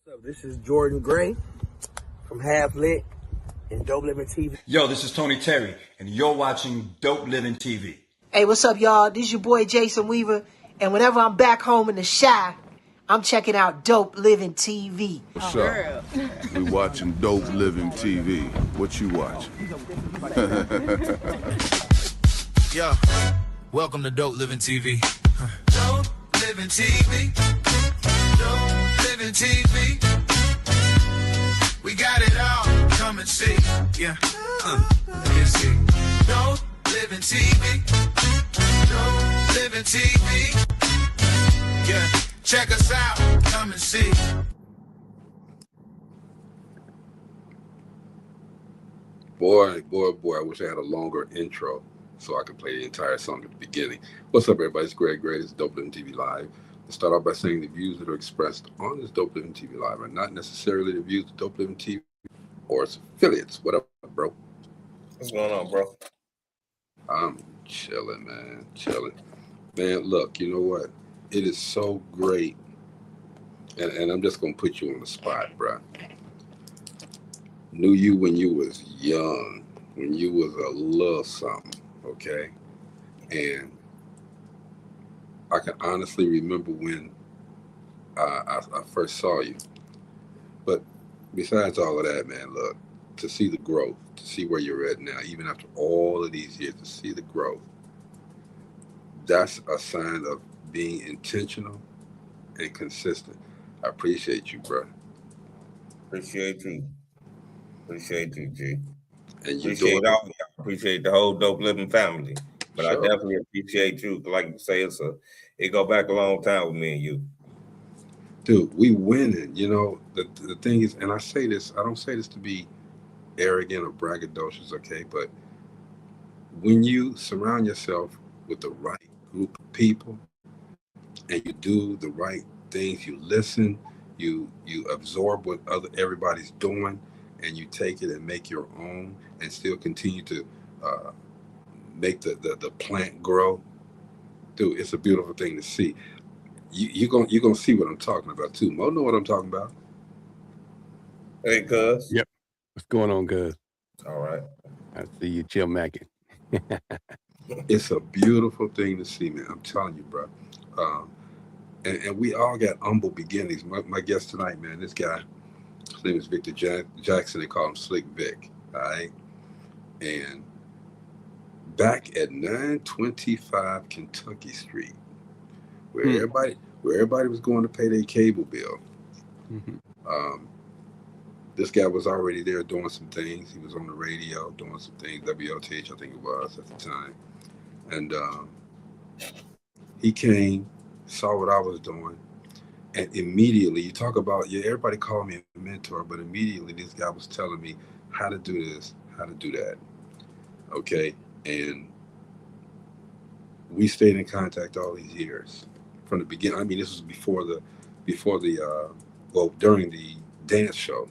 What's up? This is Jordan Gray from Half Lit and Dope Living TV. Yo, this is Tony Terry, and you're watching Dope Living TV. Hey, what's up, y'all? This is your boy Jason Weaver, and whenever I'm back home in the Chi, I'm checking out Dope Living TV. What's up? We watching Dope Living TV. What you watching? Yo, welcome to Dope Living TV. Dope Living TV. Dope Living TV. We got it all. Come and see. Yeah. Let's see. Dope Living TV. Dope Living TV. Yeah. Check us out. Come and see. Boy, I wish I had a longer intro so I could play the entire song at the beginning. What's up, everybody? It's Greg Gray. It's Dope Living TV Live. Let's start off by saying the views that are expressed on this Dope Living TV Live are not necessarily the views of Dope Living TV or its affiliates. What up, bro? What's going on, bro? I'm chilling, man. Chilling. Man, look, you know what? It is so great. And I'm just going to put you on the spot, bro. Knew you when you was young, when you was a little something, okay? And I can honestly remember when I first saw you. But besides all of that, man, look, to see the growth, to see where you're at now, even after all of these years, to see the growth, that's a sign of being intentional and consistent. I appreciate you, bro. Appreciate you. Appreciate you, G. And you Appreciate all y'all. Appreciate the whole Dope Living family. But Sure. I definitely appreciate you. Like you say, it go back a long time with me and you. Dude, we winning. You know, the thing is, and I say this, I don't say this to be arrogant or braggadocious, okay? But when you surround yourself with the right group of people and you do the right things, you listen, you absorb what everybody's doing, and you take it and make your own and still continue to make the plant grow. Dude, it's a beautiful thing to see. You're gonna see what I'm talking about too. Mo know what I'm talking about. Hey, cuz. Yep. What's going on, cuz? All right. I see you chill macking. It's a beautiful thing to see, man. I'm telling you, bro. And we all got humble beginnings. My guest tonight, man, this guy, his name is Victor Jackson. They call him Slick Vic, all right? And back at 925 Kentucky Street, where everybody was going to pay their cable bill, this guy was already there doing some things. He was on the radio doing some things, WLTH, I think it was at the time. And he came, saw what I was doing, and immediately, you talk about, everybody called me a mentor, but immediately this guy was telling me how to do this, how to do that, okay? And we stayed in contact all these years from the beginning. I mean, this was during the dance show.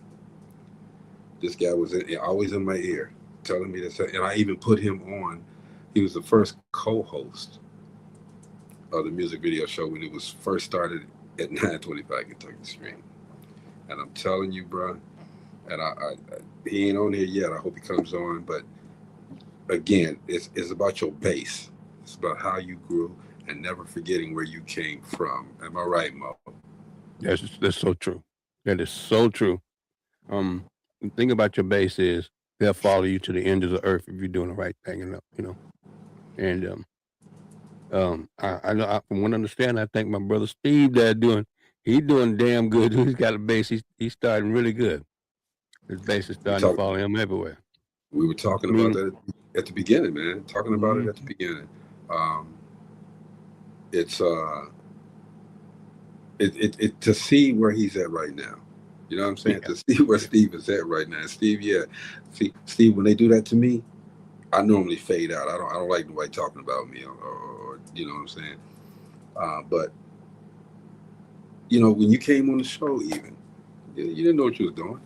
This guy was always in my ear, telling me this, and I even put him on. He was the first co-host of the music video show when it was first started at 925 Kentucky Street. And I'm telling you, bro, and he ain't on here yet. I hope he comes on. But again, it's about your base. It's about how you grew and never forgetting where you came from. Am I right, Mo? That's so true. That is so true. The thing about your base is they'll follow you to the end of the earth if you're doing the right thing, you know. And I know from what I understand, I think my brother Steve he's doing damn good. He's got a base. He's starting really good. His base is starting to follow him everywhere. We were talking about that at the beginning, man. Talking about it at the beginning. It's to see where he's at right now. You know what I'm saying? Yeah. To see where Steve is at right now. Steve, See, Steve, when they do that to me, I normally fade out. I don't like nobody talking about me or you know what I'm saying? But you know, when you came on the show, even you didn't know what you was doing.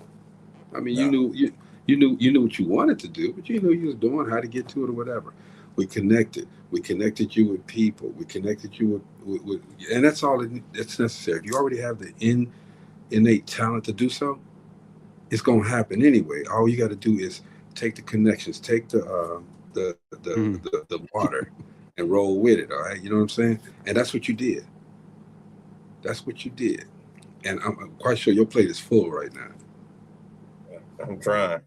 I mean, you knew what you wanted to do, but you knew you was doing, how to get to it or whatever. We connected you with people. We connected you with and that's all that's necessary. If you already have the innate talent to do so, it's gonna happen anyway. All you got to do is take the connections, take the water, and roll with it. All right, you know what I'm saying? And that's what you did. That's what you did. And I'm quite sure your plate is full right now. I'm trying.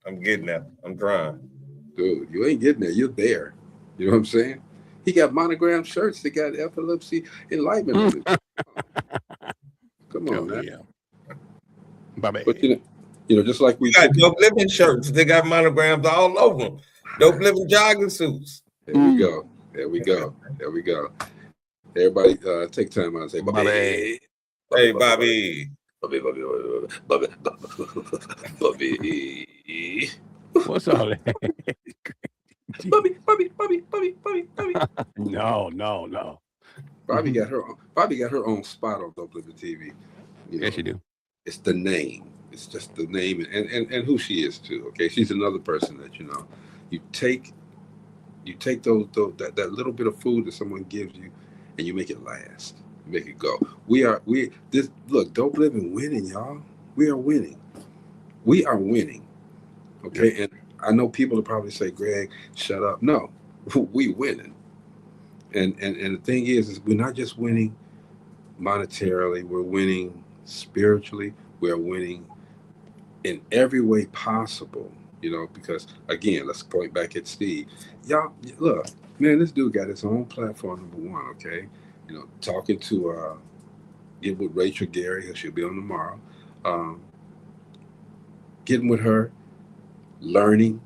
I'm getting there. I'm trying. Dude, you ain't getting there. You're there. You know what I'm saying? He got monogram shirts that got epilepsy enlightenment on it. Come on, man. Yeah. Bye-bye. But you know, just like we got Dope Living shirts, they got monograms all over them. Dope Living jogging suits. There we go. There we go. There we go. Everybody, take time out and say, Bobby. Hey, Bobby. Bobby. What's all that? Bobby. No. Bobby got her own spot on DopelivenTV. Yes, you do. It's the name. It's just the name and who she is too. Okay, she's another person that you take that little bit of food that someone gives you, and you make it last. You make it go. Look, Dope Living winning, y'all. We are winning. We are winning. Okay, yeah. And I know people will probably say, Greg, shut up. No, we winning. And the thing is we're not just winning monetarily. We're winning spiritually. We're winning in every way possible. Because again, let's point back at Steve. Y'all, look, man, this dude got his own platform, number one, okay? Talking to, get with Rachel Gary, she'll be on tomorrow. Getting with her, learning,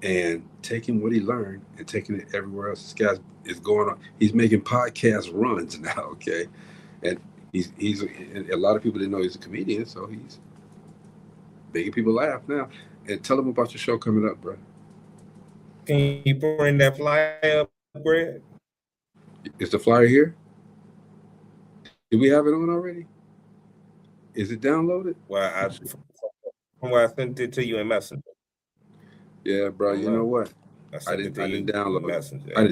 and taking what he learned and taking it everywhere else. This guy is going on. He's making podcast runs now, okay? And he's a lot of people didn't know he's a comedian, so he's making people laugh now. And tell them about your show coming up, bro. Can you bring that flyer up, Greg? Is the flyer here? Did we have it on already? Is it downloaded? Well, I sent it to you in Messenger. Yeah, bro. You know what? I didn't download it. I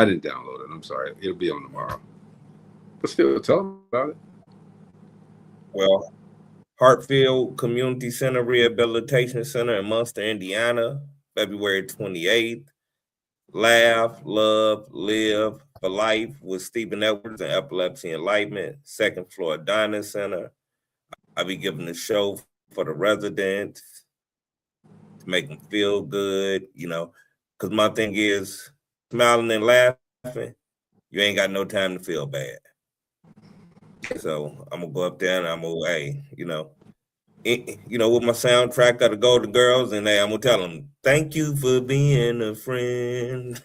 didn't download it. I'm sorry. It'll be on tomorrow. But still, tell them about it. Well, Hartfield Community Center Rehabilitation Center in Munster, Indiana, February 28th. Laugh, Love, Live for Life with Stephen Edwards and Epilepsy Enlightenment, second floor dining center. I'll be giving a show for the residents to make them feel good, because my thing is smiling and laughing, you ain't got no time to feel bad. So I'm gonna go up there and I'm gonna, with my soundtrack of the Golden Girls, and I'm gonna tell them, "Thank you for being a friend."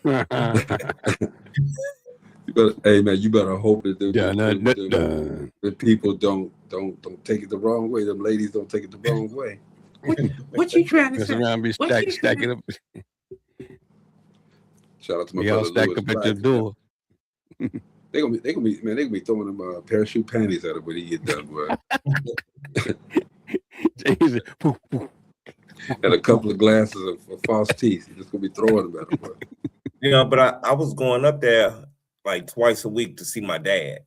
Hey man, you better hope that the people don't take it the wrong way. Them ladies don't take it the wrong way. What you trying to say? Around be stacking up. Shout out to my Y'all brother stack Louis up at Black. your door. They gonna be throwing them parachute panties at him when he get done, bro. And a couple of glasses of false teeth. You're just gonna be throwing them at him, bro. But I was going up there like twice a week to see my dad.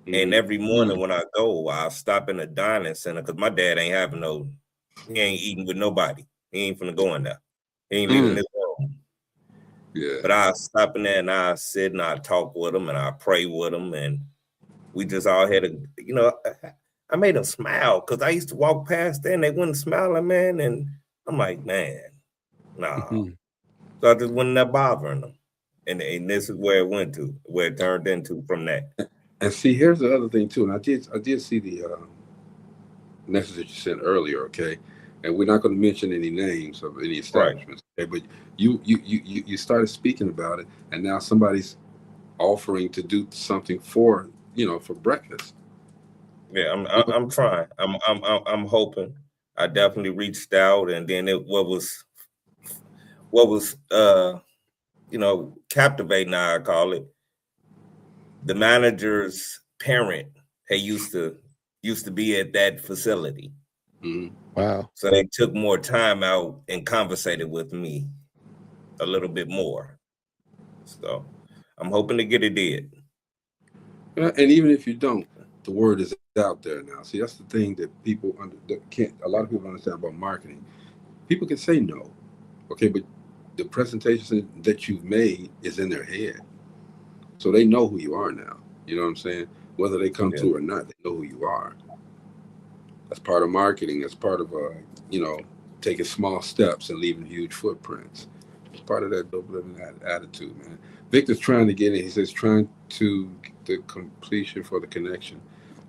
Mm-hmm. And every morning when I go, I'll stop in a dining center because my dad he ain't eating with nobody. He ain't finna go in there. He ain't leaving his home. Yeah. But I stop in there and I sit and I talk with him and I pray with him, and we just all had I made them smile because I used to walk past there and they wouldn't smile at man, and I'm like, man, nah. Mm-hmm. So I just wasn't that bothering them. And this is where it turned into from that. And see, here's the other thing too. And I did see the message that you sent earlier, okay? And we're not going to mention any names of any establishments, right. Okay? But you started speaking about it, and now somebody's offering to do something for breakfast. Yeah, I'm trying. I'm hoping. I definitely reached out, and then what was captivating, I call it. The manager's parent used to be at that facility. Mm-hmm. Wow. So they took more time out and conversated with me a little bit more. So I'm hoping to get it did. And even if you don't, the word is out there now. See, that's the thing that people that can't. A lot of people understand about marketing. People can say no, okay, but the presentation that you've made is in their head, so they know who you are now. You know what I'm saying? Whether they come to or not, they know who you are. That's part of marketing. That's part of taking small steps and leaving huge footprints. It's part of that dope living attitude, man. Victor's trying to get in. He says trying to the completion for the connection.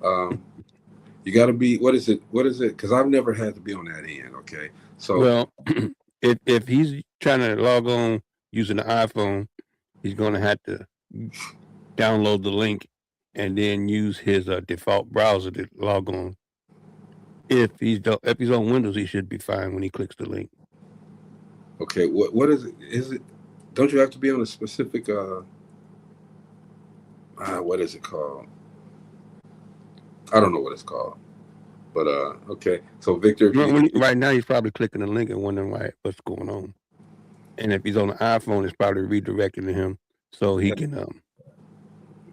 You got to be. What is it? What is it? Because I've never had to be on that end. Okay, so Well, if he's trying to log on using the iPhone, he's going to have to download the link and then use his default browser to log on. If he's on Windows, he should be fine when he clicks the link. okay, what is it? Is it? Don't you have to be on a specific? What is it called? I don't know what it's called. But okay. So Victor, Right now he's probably clicking the link and wondering what's going on. And if he's on the iPhone, it's probably redirecting to him so he can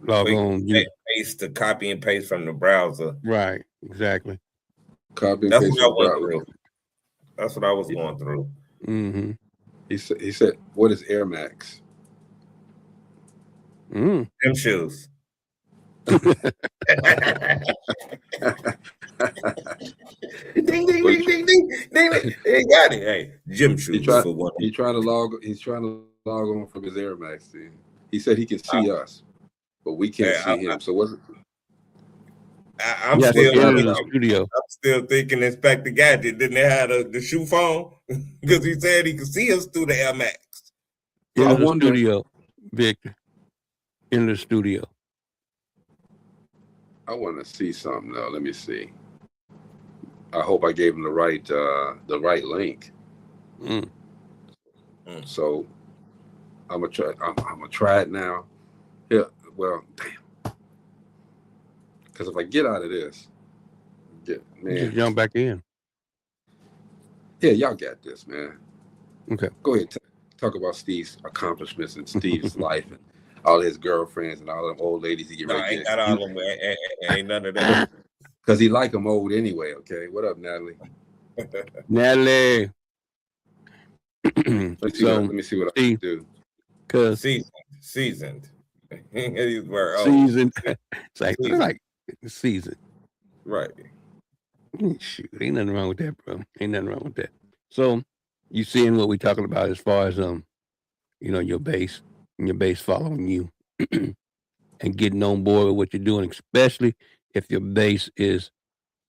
log on. Paste the copy and paste from the browser. Right. Exactly. Copy and paste from the browser. That's what I was going through. Mm-hmm. He said, "What is Air Max?" Them shoes. Ding ding ding ding ding ding. He got it. Hey, gym shoes. He's trying to log on from his Air Max. Then he said he can see us, but we can't see him. So what's it? I'm still in the studio. I'm still thinking it's back to Gadget. Didn't they have the shoe phone? Because he said he could see us through the Air Max. In the studio, Victor. In the studio. I want to see something though. Let me see. I hope I gave him the right link. So I'm gonna try it now. Yeah. Well, damn. Because if I get out of this, just jump back in. Yeah, y'all got this, man. Okay. Go ahead. Talk about Steve's accomplishments and Steve's life and all his girlfriends and all them old ladies he get ready to get. All them, ain't none of that. Because he like them old anyway, okay? What up, Natalie? Natalie. Let me see what I can do. Because seasoned. These were old. Seasoned. It's like seasoned. Right. Shoot, ain't nothing wrong with that, bro. Ain't nothing wrong with that. So you seeing what we talking about as far as your base and your base following you and getting on board with what you're doing, especially if your base is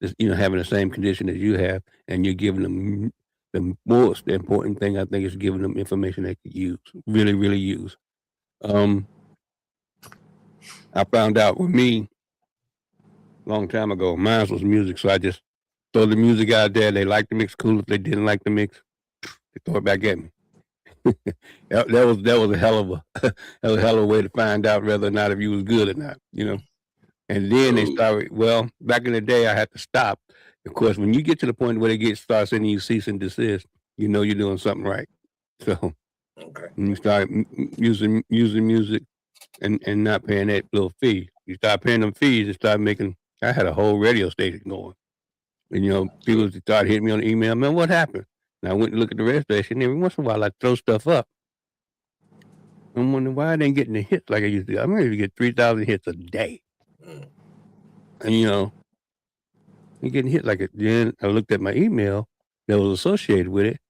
having the same condition as you have, and you're giving them the most important thing I think is giving them information they can use, really, really use. I found out with me a long time ago, mine was music, so I just throw the music out there. They like the mix, cool. If they didn't like the mix, they throw it back at me. that was a hell of a way to find out whether or not if you was good or not, And then they started. Well, back in the day, I had to stop. Of course, when you get to the point where they start sending you cease and desist, you know you're doing something right. So, when you start using music and not paying that little fee, you start paying them fees and start making. I had a whole radio station going, and people started hitting me on the email. Man, what happened? And I went and looked at the radio station. Every once in a while, I throw stuff up. I'm wondering why I ain't getting the hits like I used to. I'm ready to get 3,000 hits a day. And you're getting hit like it. Then I looked at my email that was associated with it,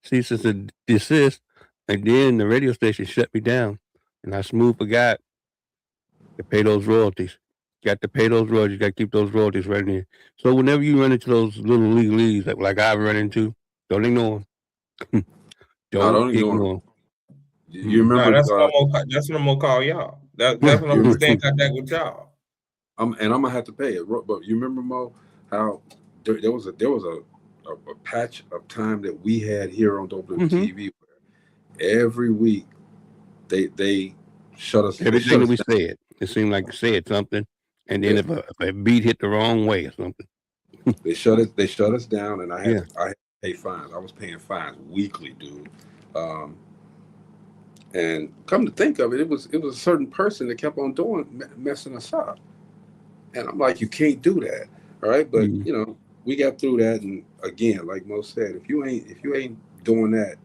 cease and desist, and then the radio station shut me down, and I smooth forgot to pay those royalties. Got to pay those royalties. Got to keep those royalties right there. So whenever you run into those little leagues like I've run into, don't ignore them. don't ignore them. You remember? That's what I'm gonna call y'all. That's what I'm gonna stay in contact with y'all. And I'm gonna have to pay it. But you remember, Mo, how there was a patch of time that we had here on DopelivenTV where every week they shut us. Everything that we said, it seemed like they said something, and then if a beat hit the wrong way or something, they shut us down, and I had to pay fines. I was paying fines weekly, dude. And come to think of it, it was a certain person that kept on messing us up. And I'm like, you can't do that. All right. But Mhm. you know, we got through that. And again, like Mo said, if you ain't doing that,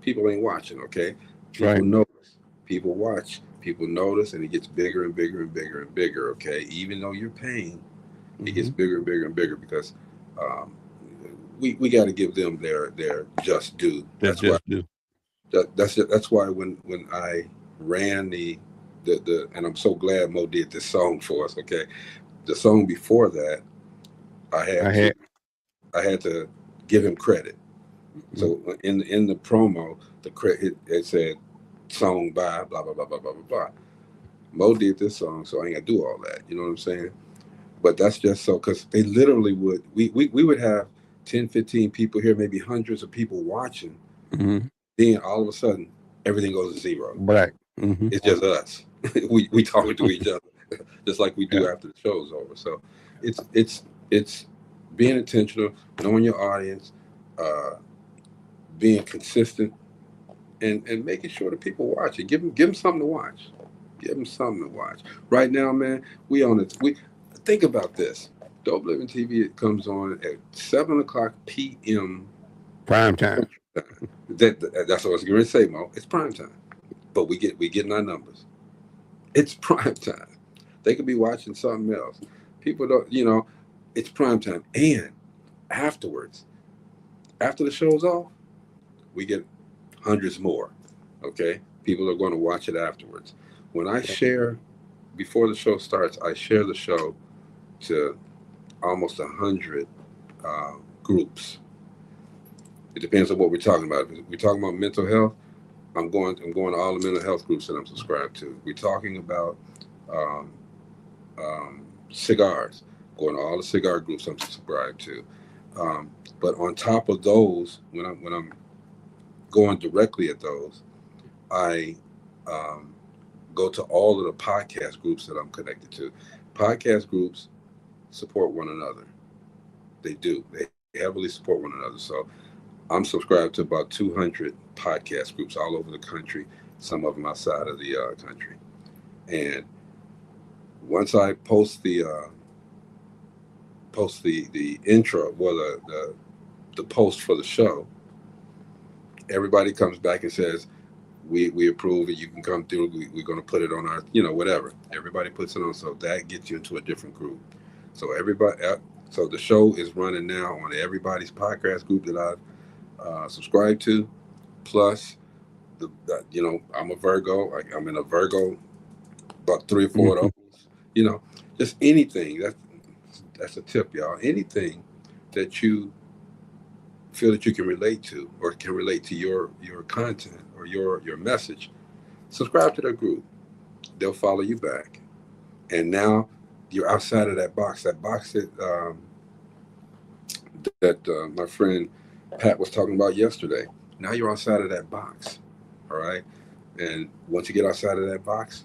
people ain't watching. Okay. That's People right. notice. People watch. People notice, and it gets bigger and bigger and bigger and bigger. Okay. Even though you're paying, it gets Mhm. bigger and bigger and bigger because um, we got to give them their just due. That just do. That's why when I ran the and I'm so glad Mo did this song for us. Okay, the song before that, I I had to had. I had to give him credit. Mhm. So in the promo, the credit it said song by blah blah blah blah blah blah blah. Mo did this song, so I ain't got to do all that. You know what I'm saying? But that's just so because they literally would we would have 10, 15 people here, maybe hundreds of people watching. Mhm. Then all of a sudden, everything goes to zero. Black. Mhm. It's just us. we talking to each other, just like we Yeah. do after the show's over. So it's being intentional, knowing your audience, uh, being consistent, and making sure that people watch it. Give them something to watch. Give them something to watch. Right now, man, we on it. We think about this. Dope Living TV it comes on at 7 o'clock p.m. Prime time. That's what I was going to say, Mo. It's prime time, but we getting our numbers. It's prime time. They could be watching something else. People don't, it's prime time. And afterwards, after the show's off, we get hundreds more. Okay? People are going to watch it afterwards. When I share, before the show starts, I share the show to almost 100 groups. It depends on what we're talking about. If we're talking about mental health, I'm going to all the mental health groups that I'm subscribed to. We're talking about um, cigars, going to all the cigar groups I'm subscribed to. But on top of those, when I'm going directly at those, I um, go to all of the podcast groups that I'm connected to. Podcast groups support one another. They do. They heavily support one another. So I'm subscribed to about 200 podcast groups all over the country. Some of them outside of the country. And once I post the intro, well, the post for the show, everybody comes back and says, we approve it. You can come through. We're going to put it on our, whatever. Everybody puts it on. So that gets you into a different group. So so the show is running now on everybody's podcast group that I've subscribed to. Plus, I'm a Virgo. I'm in a Virgo, about 3 or 4 of Mhm. those. You know, just anything. That's a tip, y'all. Anything that you feel that you can relate to or can relate to your content or your message, subscribe to their group. They'll follow you back, and now you're outside of that box. That box that my friend Pat was talking about yesterday. Now you're outside of that box. All right, and once you get outside of that box,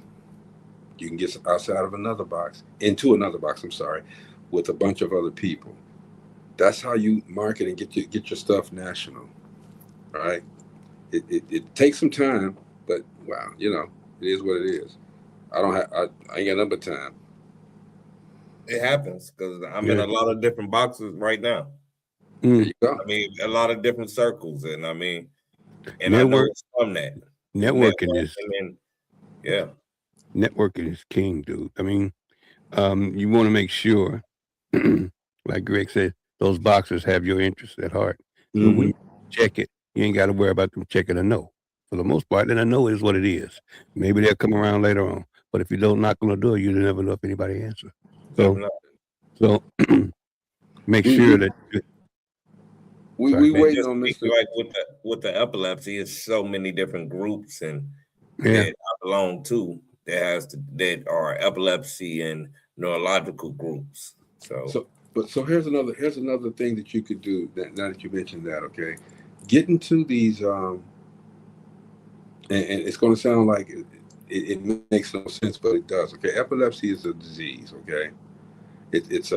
you can get outside of another box, into another box. I'm sorry, with a bunch of other people. That's how you market and get your stuff national. All right. It takes some time, but wow, it is what it is. I ain't got number time. It happens because I'm in Yeah. a lot of different boxes right now. There Mm. you go. I mean, a lot of different circles, and I mean, and I know Network. it's from that through Networking is networking, and yeah, networking is king, dude. I mean, you want to make sure, like Greg said, those boxes have your interests at heart. So when Mm-hmm. you check it, you ain't got to worry about them checking a no. For the most part, then a no is what it is. Maybe they'll come around later on. But if you don't knock on the door, you never know if anybody answers. So, definitely. so make We sure we that. we Sorry. And waiting just on speaking Mister. like with the epilepsy, it's so many different groups and Yeah. that I belong to that are epilepsy and neurological groups. So So here's another thing that you could do. Now that you mentioned that, okay, get into these and it's going to sound like it makes no sense, but it does. Okay, epilepsy is a disease. Okay, it's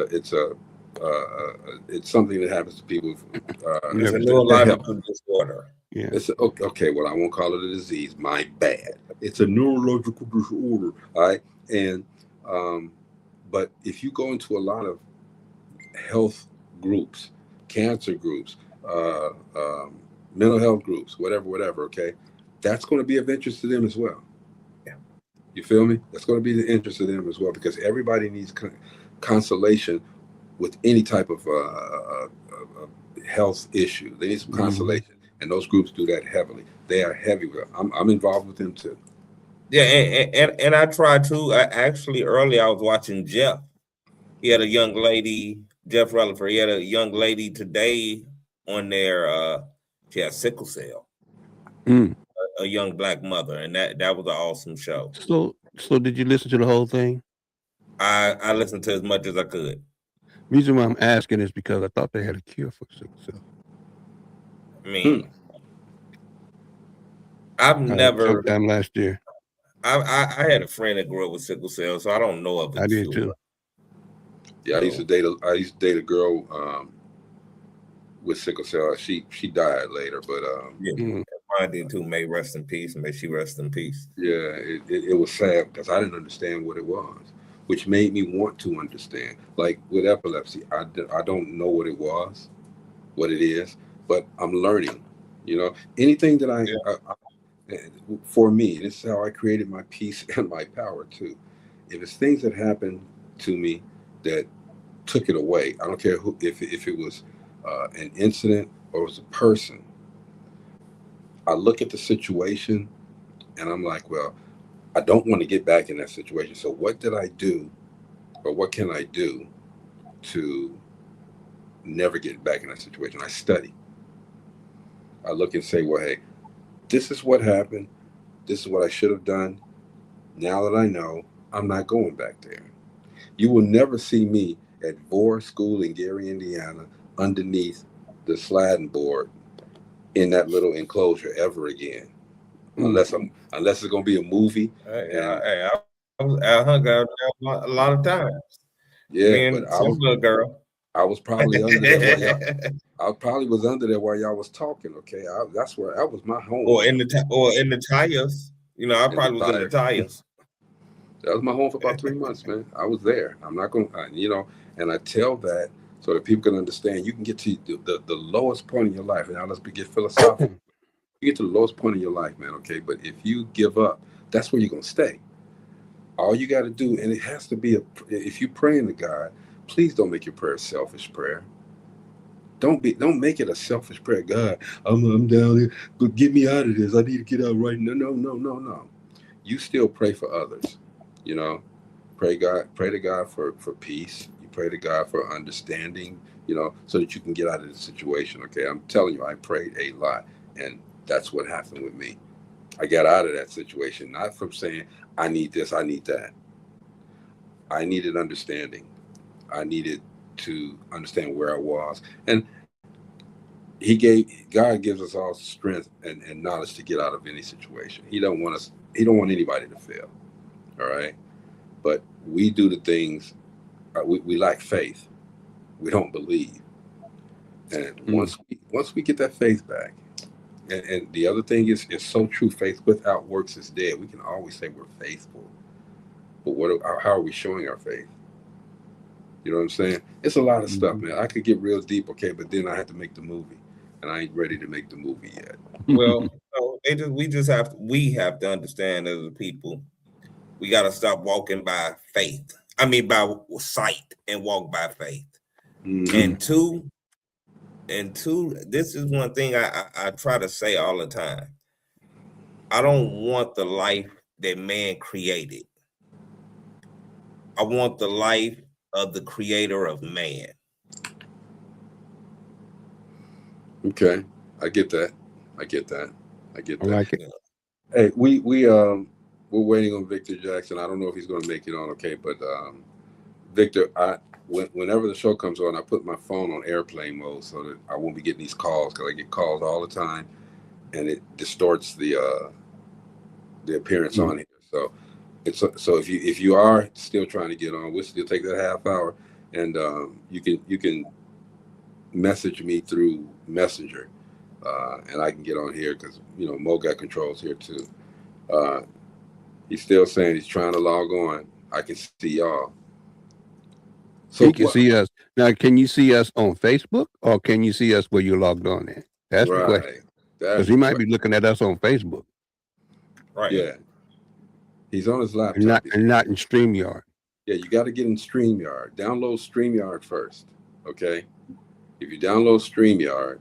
something that happens to people. it's a Nervous. That help. neurological disorder. Yeah. Okay. Well, I won't call it a disease. My bad. It's a neurological disorder. All right, and um, But if you go into a lot of health groups, cancer groups, mental health groups, whatever, okay, that's going to be of interest to them as well. Yeah. You feel me? That's going to be the interest of them as well, because everybody needs consolation with any type of health issue. They need some consolation, and those groups do that heavily. They are heavy with. I'm involved with them too. Yeah, and I try to. Actually, earlier I was watching Jeff. He had a young lady, Jeff Rutherford. He had a young lady today on there. She had sickle cell. A young black mother, and that was an awesome show. So did you listen to the whole thing? I listened to as much as I could. Reason why I'm asking is because I thought they had a cure for sickle cell. I mean, I've never. Sometime last year. I had a friend that grew up with sickle cell, so I don't know of it. I did too. Yeah, I used to date a girl with sickle cell. She died later, but mine did too. May rest in peace, and may she rest in peace. Yeah, it was sad because I didn't understand what it was, which made me want to understand. Like with epilepsy, I don't know what it was, what it is, but I'm learning. You know, anything that I for me, this is how I created my peace and my power too. If it's things that happen to me that took it away, I don't care who, if it was an incident or it was a person. I look at the situation and I'm like, well, I don't want to get back in that situation. So what did I do, or what can I do to never get back in that situation? I study. I look and say, well, hey, this is what happened. This is what I should have done. Now that I know, I'm not going back there. You will never see me at Vore School in Gary, Indiana, underneath the sliding board in that little enclosure ever again. Unless it's gonna be a movie. I hung out there a lot of times. Yeah, but I was probably under there. I probably was under there while y'all was talking. Okay, that was my home. Or in the tires. You know, I probably was in the tires. That was my home for about 3 months, man. I was there. I'm not gonna, and I tell that so that people can understand. You can get to the lowest point in your life. And now let's get philosophical. You get to the lowest point in your life, man, okay? But if you give up, that's where you're going to stay. All you got to do, and it has to be, if you're praying to God, please don't make your prayer a selfish prayer. Don't make it a selfish prayer. God, I'm down here, but get me out of this. I need to get out right now. No. You still pray for others, Pray to God for peace. You pray to God for understanding, so that you can get out of the situation, okay? I'm telling you, I prayed a lot, and that's what happened with me. I got out of that situation, not from saying, I need this, I need that. I needed understanding. I needed to understand where I was. And God gives us all strength and knowledge to get out of any situation. He don't want anybody to fail. All right. But we do the things, we lack faith. We don't believe. And once we get that faith back, and the other thing is, it's so true. Faith without works is dead. We can always say we're faithful, but how are we showing our faith? You know what I'm saying? It's a lot of stuff, man. I could get real deep, okay, but then I have to make the movie, and I ain't ready to make the movie yet. Well, we have to understand as a people, we got to stop walking by faith. I mean, by sight, and walk by faith. And two, this is one thing I try to say all the time. I don't want the life that man created. I want the life of the creator of man. Okay, I get that. I like it. Hey, we're waiting on Victor Jackson. I don't know if he's going to make it on, okay, but Victor, whenever the show comes on, I put my phone on airplane mode so that I won't be getting these calls, because I get calls all the time, and it distorts the appearance on here. So if you are still trying to get on, we'll still take that half hour, and you can message me through Messenger, and I can get on here because Mo got controls here too. He's still saying he's trying to log on. I can see y'all. So He can see us now. Can you see us on Facebook, or can you see us where you logged on at? That's the question. right. Because That's he the might be question. looking at us on Facebook Right. Yeah. He's on his and laptop. not in StreamYard. Yeah, you got to get in StreamYard. Download StreamYard first. Okay. If you download StreamYard,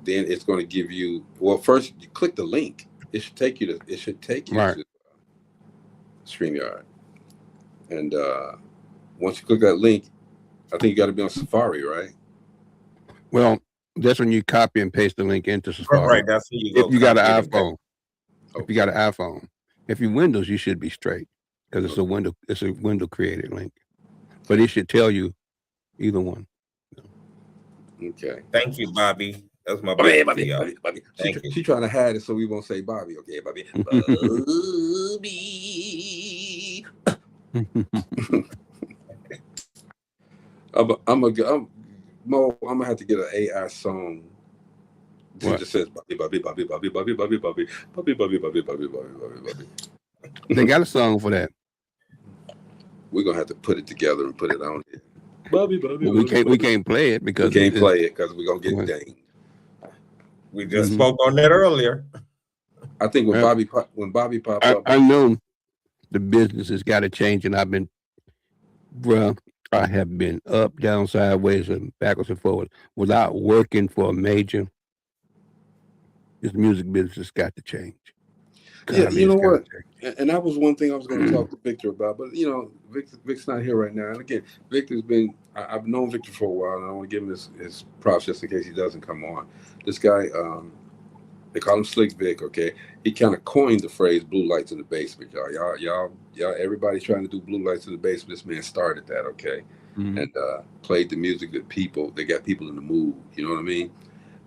then it's going to give you. Well, first you click the link. It should take you to. It should take you Right. to StreamYard. And once you click that link, I think you got to be on Safari, right? Well, that's when you copy and paste the link into Safari. Right. That's when you go. If you got an copy it and paste. iPhone. If you got an iPhone. If you Windows, you should be straight because it's a window. It's a window created link, but it should tell you either one. Okay. Thank you, Bobby. That's my Bobby, baby. Bobby. Thank you. She trying to hide it so we won't say Bobby. Okay, Bobby. Bobby. Mo, I'm gonna have to get an AI song that just says Bobby, Bobby, Bobby, Bobby, Bobby, Bobby, Bobby, Bobby, Bobby, Bobby, Bobby, Bobby, Bobby. They got a song for that. We're gonna have to put it together and put it on here. Bobby, Bobby. Well, we can't play it because we can't play it because we're gonna get dinged. We just spoke on that earlier. I think when Bobby popped up, I know the business has got to change, and I have been up, down, sideways, and backwards and forwards without working for a major. This music business has got to change. Yeah, you know what? And that was one thing I was going to talk to Victor about. But, you know, Vic's not here right now. And again, Victor's been, I've known Victor for a while, and I want to give him his props just in case he doesn't come on. This guy, they call him Slick Vic, okay? He kind of coined the phrase blue lights in the basement, y'all. Everybody's trying to do blue lights in the basement. This man started that, okay? Mm-hmm. And played the music that they got people in the mood, you know what I mean?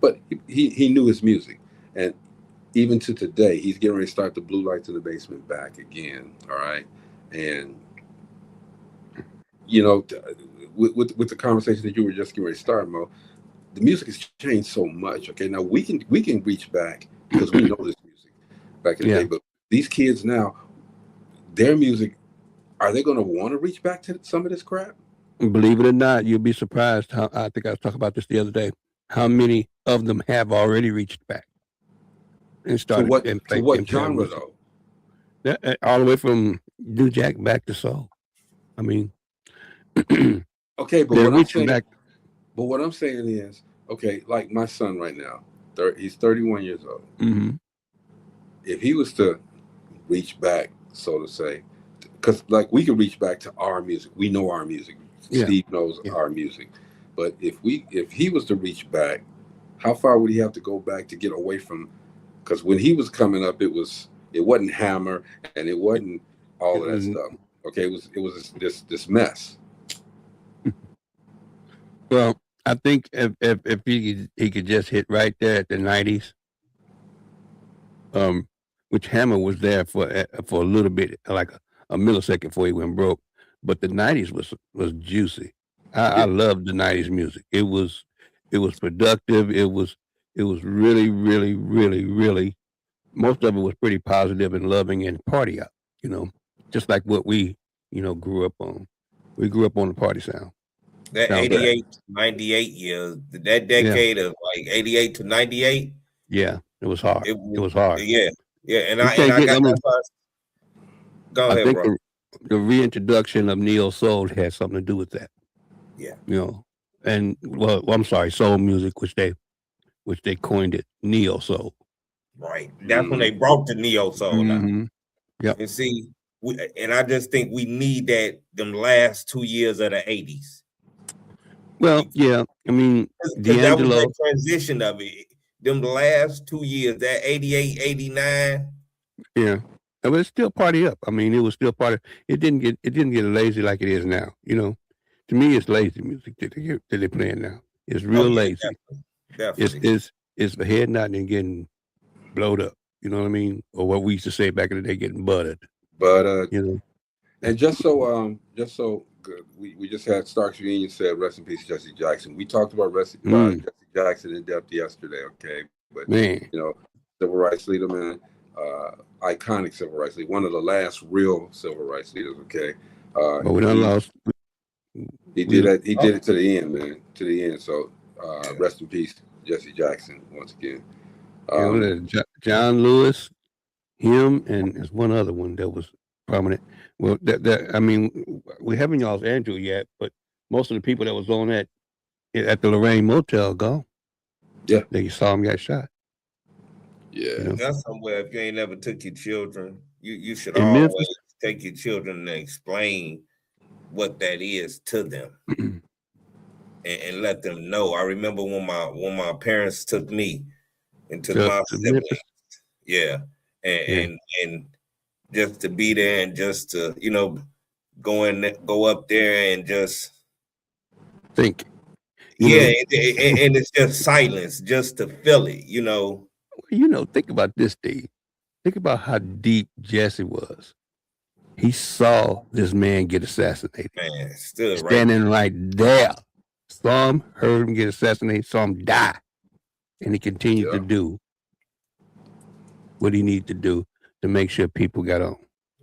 But he knew his music. And even to today, he's getting ready to start the blue lights in the basement back again, all right? And, you know, with the conversation that you were just getting ready to start, Mo, the music has changed so much, okay? Now, we can reach back because we know this music back in the day, but these kids now, their music, are they going to want to reach back to some of this crap? Believe it or not, you'll be surprised how, I think I was talking about this the other day, how many of them have already reached back. And started to what genre though? All the way from New Jack back to soul. I mean, okay, but what I'm saying is, okay, like my son right now, he's 31 years old. Mm-hmm. If he was to reach back, so to say, because like we can reach back to our music, we know our music. Steve knows our music, but if he was to reach back, how far would he have to go back to get away from? Because when he was coming up, it wasn't Hammer and it wasn't all of that stuff. Okay, it was this mess. Well, I think if he could just hit right there at the 90s, which Hammer was there for a little bit, like a millisecond before he went broke, but the 90s was juicy. I loved the 90s music. It was productive. It was really, really, really, really, most of it was pretty positive and loving and party out, you know, just like what we, you know, grew up on. We grew up on the party sound. That 88 to 98 years, that decade of like 88 to 98. Yeah, it was hard. It was hard. Yeah. And I got that. Go ahead, bro. The reintroduction of neo soul had something to do with that. Yeah. You know, and well, I'm sorry, soul music, which they coined it neo soul. Right. That's when they brought the neo soul. Mm-hmm. Yeah. And see, and I just think we need them last 2 years of the 80s. Well, yeah. I mean, that was the transition of it. Them last 2 years, that 88, 89. Yeah. But it's still party up. I mean, it was still party. It didn't get lazy like it is now. You know, to me, it's lazy music that they're playing now. It's real lazy. Definitely. It's for head nodding and getting blowed up. You know what I mean? Or what we used to say back in the day, getting buttered. But you know, and just so good, we just had Starks Reunion said rest in peace Jesse Jackson. We talked about Jesse Jackson in depth yesterday. Okay, but man, you know, civil rights leader, man. Iconic civil rights leader, one of the last real civil rights leaders. Okay, but we done lost. He did that. He did it to the end, man. To the end. So rest in peace, Jesse Jackson, once again. John Lewis, him, and there's one other one that was prominent. Well, I mean, we haven't y'all's Andrew yet, but most of the people that was on that at the Lorraine Motel gone. Yeah, they saw him get shot. Yeah, you know? That's somewhere. If you ain't never took your children, you should always take your children and explain what that is to them, and let them know. I remember when my parents took me and took my siblings, and just to be there and just to go up there and just think. And it's just silence, just to feel it, Think about this, Steve. Think about how deep Jesse was. He saw this man get assassinated. Man, stood standing right there. Saw him, heard him get assassinated, saw him die. And he continued to do what he needed to do to make sure people got on.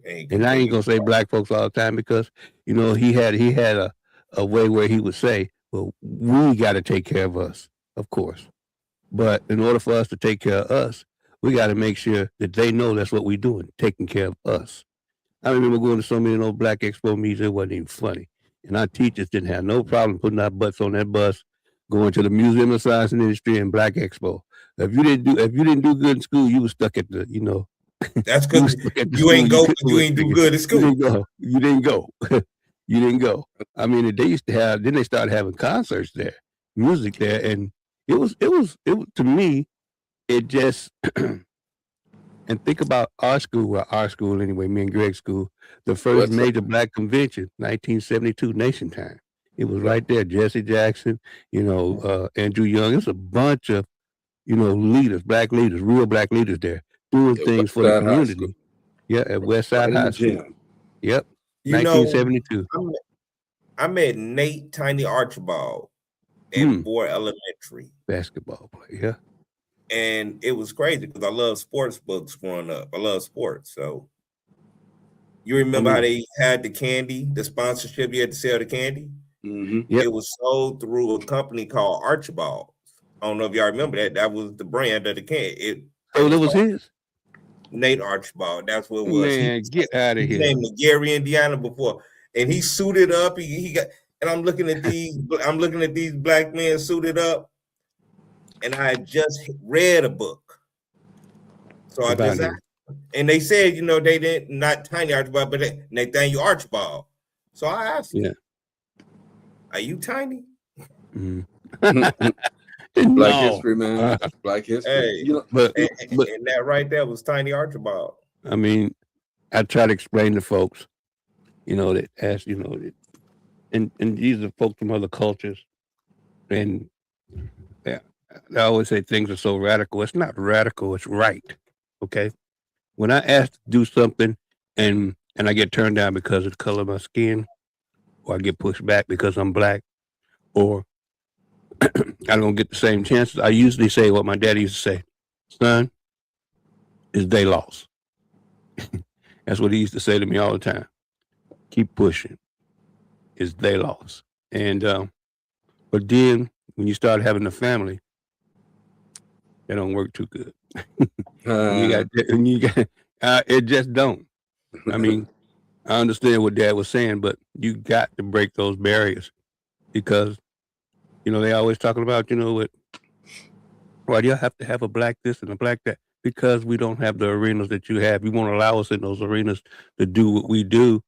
And I ain't gonna say black folks all the time because, he had a way where he would say, well, we got to take care of us, of course. But in order for us to take care of us, we got to make sure that they know that's what we're doing, taking care of us. I remember going to so many of those Black Expo meetings, it wasn't even funny. And our teachers didn't have no problem putting our butts on that bus, going to the Museum of Science and Industry and Black Expo. If you didn't do good in school, you were stuck at the, That's because you ain't do good at school. You didn't go. You didn't go. I mean, they used to have. Then they started having concerts there, music there, and it was to me. It just and think about our school anyway. Me and Greg's school, the first major black convention, 1972, Nation Time. It was right there. Jesse Jackson, Andrew Young. It's a bunch of leaders, black leaders, real black leaders there doing things for the community. Yeah, at Westside High School. Yep. 1972. I met Nate Tiny Archibald at Board Elementary. Basketball player, yeah. And it was crazy because I love sports books growing up. I love sports. So you remember how they had the candy, the sponsorship, you had to sell the candy? Mm-hmm. Yep. It was sold through a company called Archibald. I don't know if y'all remember that. That was the brand of the candy. It was his? Nate Archibald. That's what it was. Man, get out of here. He came to Gary, Indiana before, and he suited up. He got. And I'm looking at these black men suited up, and I just read a book. So I just asked, and they said, they didn't, not Tiny Archibald, but Nathaniel Archibald. So I asked him, "Are you Tiny?" Black history, man. Black history. Hey, but and that right there was Tiny Archibald. I mean, I try to explain to folks, that as that, and these are folks from other cultures, and I always say things are so radical. It's not radical. It's right. Okay. When I ask to do something, and I get turned down because of the color of my skin, or I get pushed back because I'm black, or I don't get the same chances, I usually say what my daddy used to say, son, it's they loss. That's what he used to say to me all the time. Keep pushing. It's they loss. And but then when you start having a family, it don't work too good. It just don't. I mean, I understand what Dad was saying, but you got to break those barriers because they always talking about, why do you have to have a black this and a black that? Because we don't have the arenas that you have. You won't allow us in those arenas to do what we do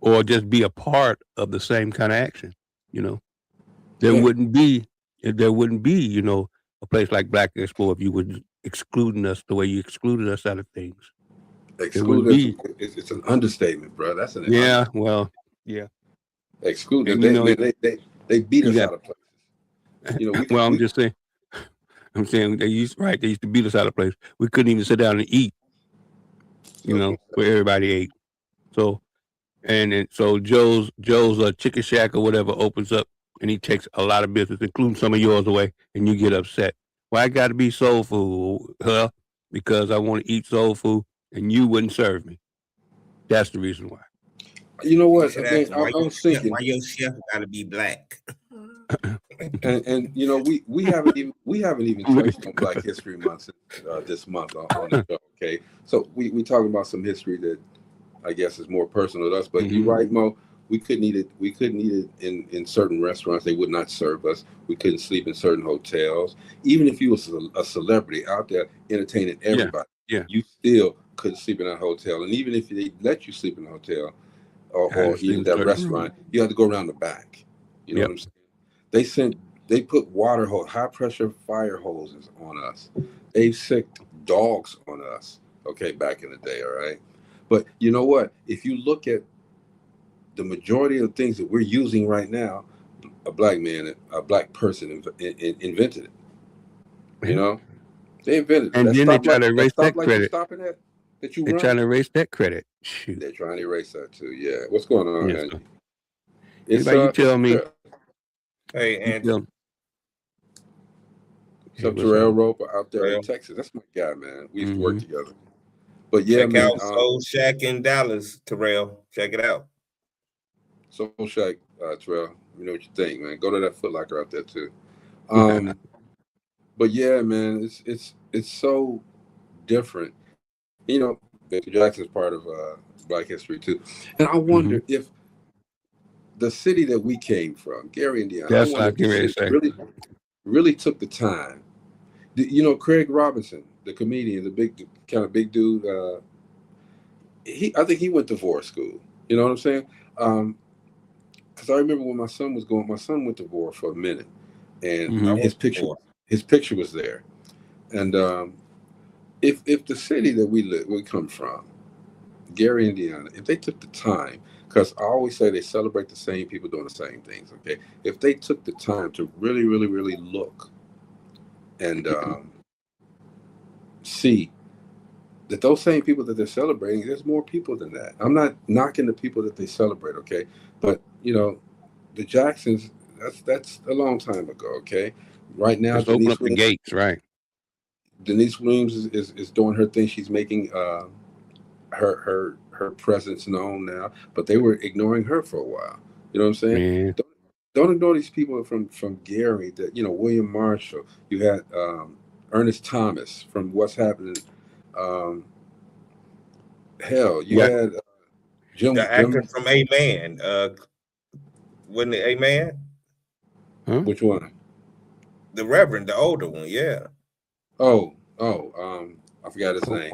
or just be a part of the same kind of action. There wouldn't be, a place like Black Expo if you were excluding us the way you excluded us out of things. Excluded, it's an understatement, bro. That's an well, yeah. Excluded. They beat us out of places. I'm just saying. I'm saying they used to beat us out of place. We couldn't even sit down and eat. Where everybody ate. So, so Joe's Chicken Shack or whatever opens up, and he takes a lot of business, including some of yours away, and you get upset. Why I got to be soul food? Huh? Because I want to eat soul food, and you wouldn't serve me. That's the reason why. You know You what? should I ask mean, them I was thinking, why your chef got to be black. and you know, we haven't even touched on Black History Month this month on the show. Okay, so we talking about some history that I guess is more personal to us. But you're right, Mo. We couldn't eat it. We couldn't eat it in certain restaurants. They would not serve us. We couldn't sleep in certain hotels. Even if you was a celebrity out there entertaining everybody, Yeah. you still couldn't sleep in a hotel. And even if they let you sleep in a hotel or even that restaurant, you had to go around the back. You know what I'm saying? They put high pressure fire hoses on us. They sicked dogs on us. Okay, back in the day, all right. But you know what? If you look at the majority of things that we're using right now, a black person invented it. You know, they invented it. And then they try to erase that credit. Stopping at that you They're run. trying to erase that credit. Shoot. They're trying to erase that too. Yeah. What's going on, Yes, Angie? Anybody, you tell me. Hey, Angie. What's up, Terrell Roper out there in Texas? That's my guy, man. We used to work together. But yeah, check out Soul Shack in Dallas, Terrell. Check it out. Soul Shack, Terrell. You know what you think, man. Go to that Foot Locker out there too. But yeah, man, it's so different. You know, Michael Jackson's part of Black history too. And I wonder if the city that we came from, Gary, Indiana, that's what I can say. Really took the time. You know, Craig Robinson, the comedian, the kind of big dude, I think he went to Vore school. You know what I'm saying? Because I remember when my son went to Vore for a minute, and his picture was there. And if the city that we come from, Gary, Indiana, if they took the time, because I always say they celebrate the same people doing the same things. Okay, if they took the time to really, really, really look and see that those same people that they're celebrating, there's more people than that. I'm not knocking the people that they celebrate, okay? But you know, the Jacksons, that's a long time ago, okay? Right now, just open up the gates, right? Denise Williams is doing her thing. She's making her presence known now, but they were ignoring her for a while. You know what I'm saying? Man. Don't ignore these people from Gary. That, you know, William Marshall. You had Ernest Thomas from What's Happening. You had Jim, the actor from A-Man. Wasn't it A-Man? Which one? The Reverend, the older one. Yeah. I forgot his name.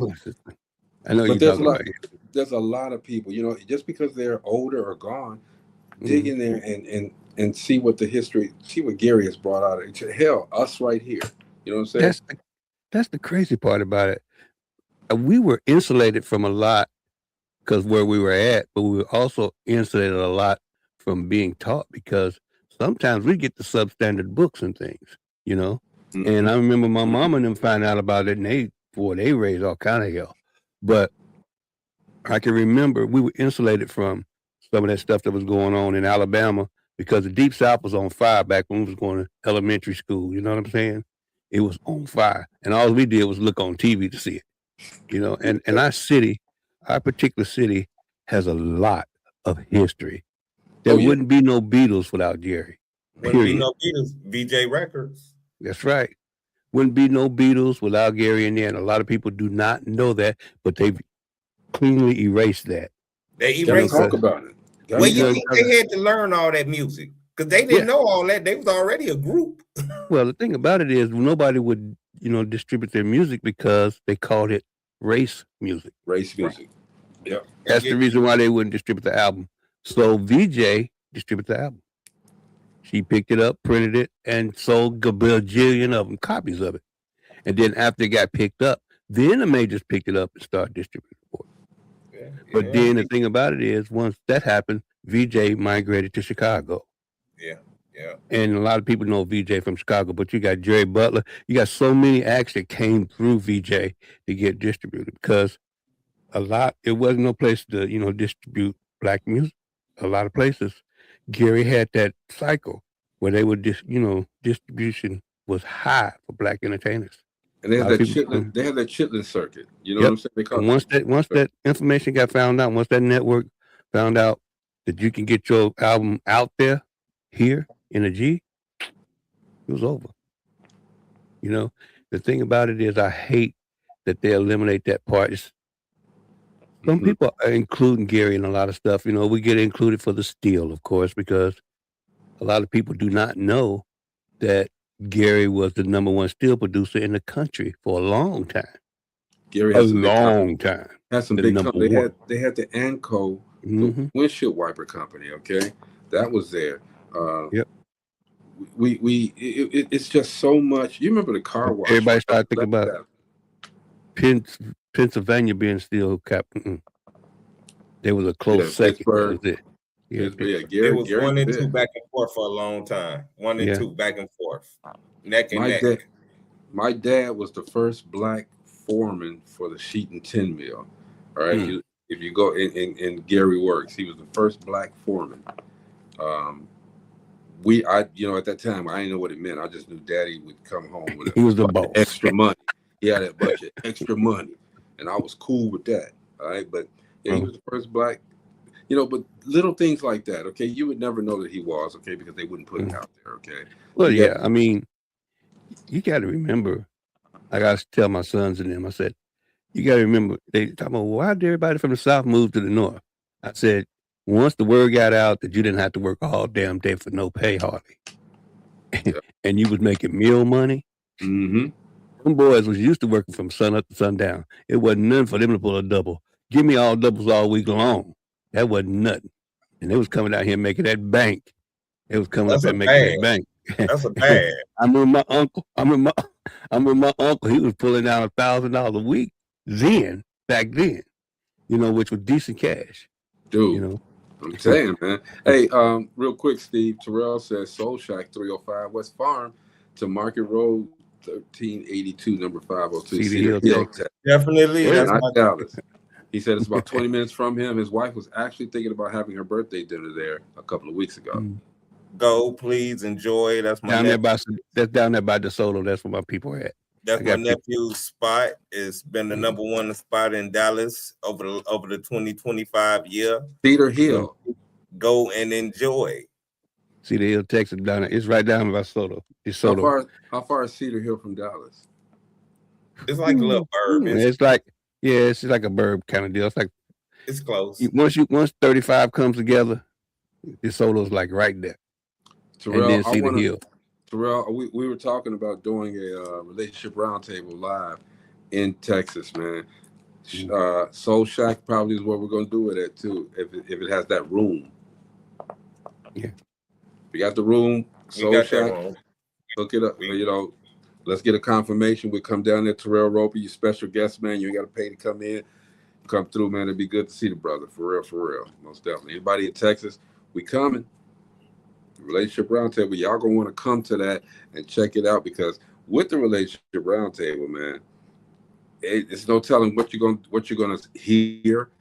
I know but there's a lot of people, you know, just because they're older or gone, dig in there and see what Gary has brought out. Hell, us right here. You know what I'm saying? That's the crazy part about it. We were insulated from a lot because where we were at, but we were also insulated a lot from being taught, because sometimes we get the substandard books and things, you know. And I remember my mom and them find out about it, and they raised all kind of hell. But I can remember we were insulated from some of that stuff that was going on in Alabama, because the Deep South was on fire back when we was going to elementary school. You know what I'm saying? It was on fire, and all we did was look on TV to see it. You know, and our particular city has a lot of history. There wouldn't be no Beatles without Jerry. Wouldn't be no Beatles. VJ Records. That's right. Wouldn't be no Beatles without Gary and Nan. A lot of people do not know that, but they've cleanly erased that. They erased talk about it. Well, you think they had to learn all that music because they didn't know all that. They was already a group. Well, the thing about it is nobody would, you know, distribute their music because they called it race music. Race music. Yeah. That's the reason why they wouldn't distribute the album. So VJ distributed the album. She picked it up, printed it, and sold a bajillion of them, copies of it. And then after it got picked up, then the majors picked it up and started distributing it. Yeah. But then the thing about it is, once that happened, VJ migrated to Chicago. Yeah. And a lot of people know VJ from Chicago, but you got Jerry Butler. You got so many acts that came through VJ to get distributed, because it wasn't no place to, you know, distribute black music. A lot of places, Gary had that cycle where they would distribution was high for black entertainers. And they had that Chitlin circuit. You know what I'm saying? And once that information got found out, once that network found out that you can get your album out there here in a G, it was over. You know, the thing about it is I hate that they eliminate that part. Some people are including Gary in a lot of stuff. You know, we get included for the steal, of course, because a lot of people do not know that Gary was the #1 steel producer in the country for a long time. Gary A had some big long time. Had some The big number company. one. They had the Anco, the windshield wiper company. Okay, that was there. Yep. It's just so much. You remember the car wash? Everybody started thinking about Pennsylvania being steel cap. There was a close second. Pittsburgh. That was it. Yeah, It was Gary 1 and 2 back and forth for a long time. 1 and 2 back and forth, neck and neck. My dad was the first black foreman for the sheet and tin mill. All right, if you go in Gary Works, he was the first black foreman. At that time, I didn't know what it meant. I just knew Daddy would come home with he was the boss. Extra money. He had a bunch of extra money, and I was cool with that. All right, but he was the first black. But little things like that. Okay, you would never know that he was. Okay, because they wouldn't put it out there. Okay. Well, yeah. I mean, you got to remember. I got to tell my sons and them. I said, you got to remember. They talking about why did everybody from the South move to the North? I said, once the word got out that you didn't have to work all damn day for no pay hardly, and you was making meal money, some boys was used to working from sun up to sundown. It wasn't nothing for them to pull a double. Give me all doubles all week long. That wasn't nothing. And they was coming out here making that bank. It was coming up and making that bank. That's a bad. I remember my uncle. He was pulling down $1,000 a week back then, which was decent cash. Dude, I'm saying, man. Hey, real quick, Steve. Terrell says Soul Shack 305 West Farm to Market Road 1382, number 502. Cedar Hill, Texas. Definitely. That's not Dallas. He said it's about 20 minutes from him. His wife was actually thinking about having her birthday dinner there a couple of weeks ago. Go, please enjoy. That's my that's down there by DeSoto. That's where my people are at. That's my nephew's spot. It's been the #1 spot in Dallas over the 2025 year. Cedar Hill. Go and enjoy. Cedar Hill, Texas, down there. It's right down by DeSoto. How far is Cedar Hill from Dallas? It's like a little burb. It's like a burb kind of deal. It's like it's close. Once 35 comes together, DeSoto's like right there. Terrell, and then Cedar Hill. Terrell, we were talking about doing a relationship roundtable live in Texas, man. Soul Shack probably is what we're going to do it at too, if it has that room. Yeah. We got the room, Soul Shack. Look it up. Let's get a confirmation. We come down there, Terrell Roper, you special guest, man. You ain't got to pay to come in. Come through, man. It'd be good to see the brother. For real. Most definitely. Anybody in Texas, we coming. Relationship Roundtable, y'all gonna want to come to that and check it out, because with the Relationship Roundtable, man, it's no telling what you're gonna hear.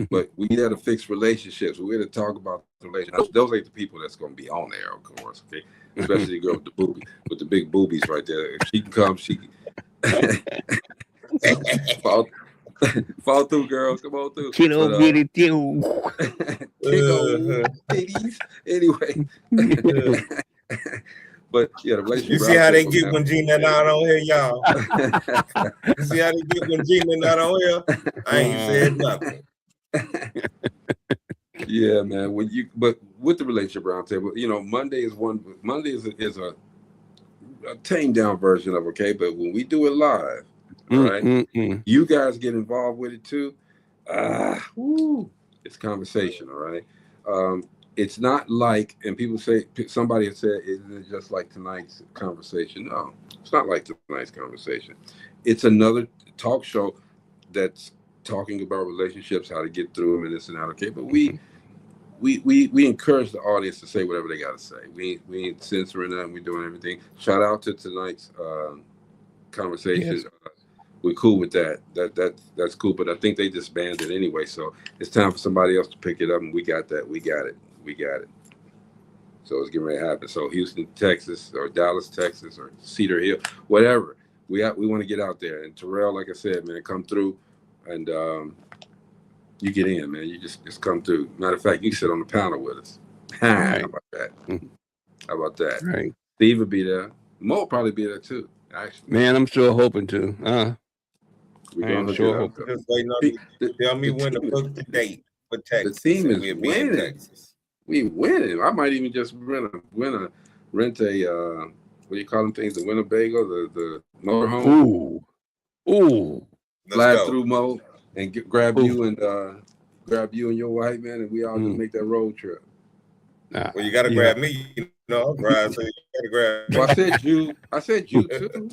But we had to fix relationships. We're to talk about the relationships. Those ain't the people that's gonna be on there, of course. Okay, especially the girl with the big boobies right there. If she can come, she can fall through, girl. Come on through. Kiddo, get it too. Titties. Anyway. But yeah, the relationship. You see how they get when Gina not on here, y'all? You see how they get when Gina not on here? I ain't said nothing. Yeah, man. But with the relationship roundtable, Monday is a tamed down version of but when we do it live, all right, you guys get involved with it too. It's conversation, all right. It's not like, and people say, somebody has said, isn't it just like tonight's conversation? No, it's not like tonight's conversation. It's another talk show that's talking about relationships, how to get through them, and this and that. Okay, but we encourage the audience to say whatever they got to say. We ain't censoring them. We're doing everything. Shout out to tonight's conversation. Yes. We're cool with that. That's cool. But I think they disbanded anyway, so it's time for somebody else to pick it up. And we got that. We got it. So it's getting ready to happen. So Houston, Texas, or Dallas, Texas, or Cedar Hill, whatever. We want to get out there. And Terrell, like I said, man, come through and You get in, man. You just come through. Matter of fact, you sit on the panel with us. Right. How about that? Mhm. How about that? Right. Steve will be there. Mo will probably be there too. Actually, Man, I'm sure hoping to. we're I am gonna sure do hoping. Just waiting on you to tell me when to book the date for Texas, team and is we'll be in winning. Texas. We winning. I might even just rent a what do you call them things? The Winnebago, the motorhome. Ooh. Let's Fly go. through Mo and grab Ooh. you and your wife, man, and we all just make that road trip. Nah, Well, you got to yeah. grab me. You know, I'm Brian, so you got to grab me. Well, I said you too.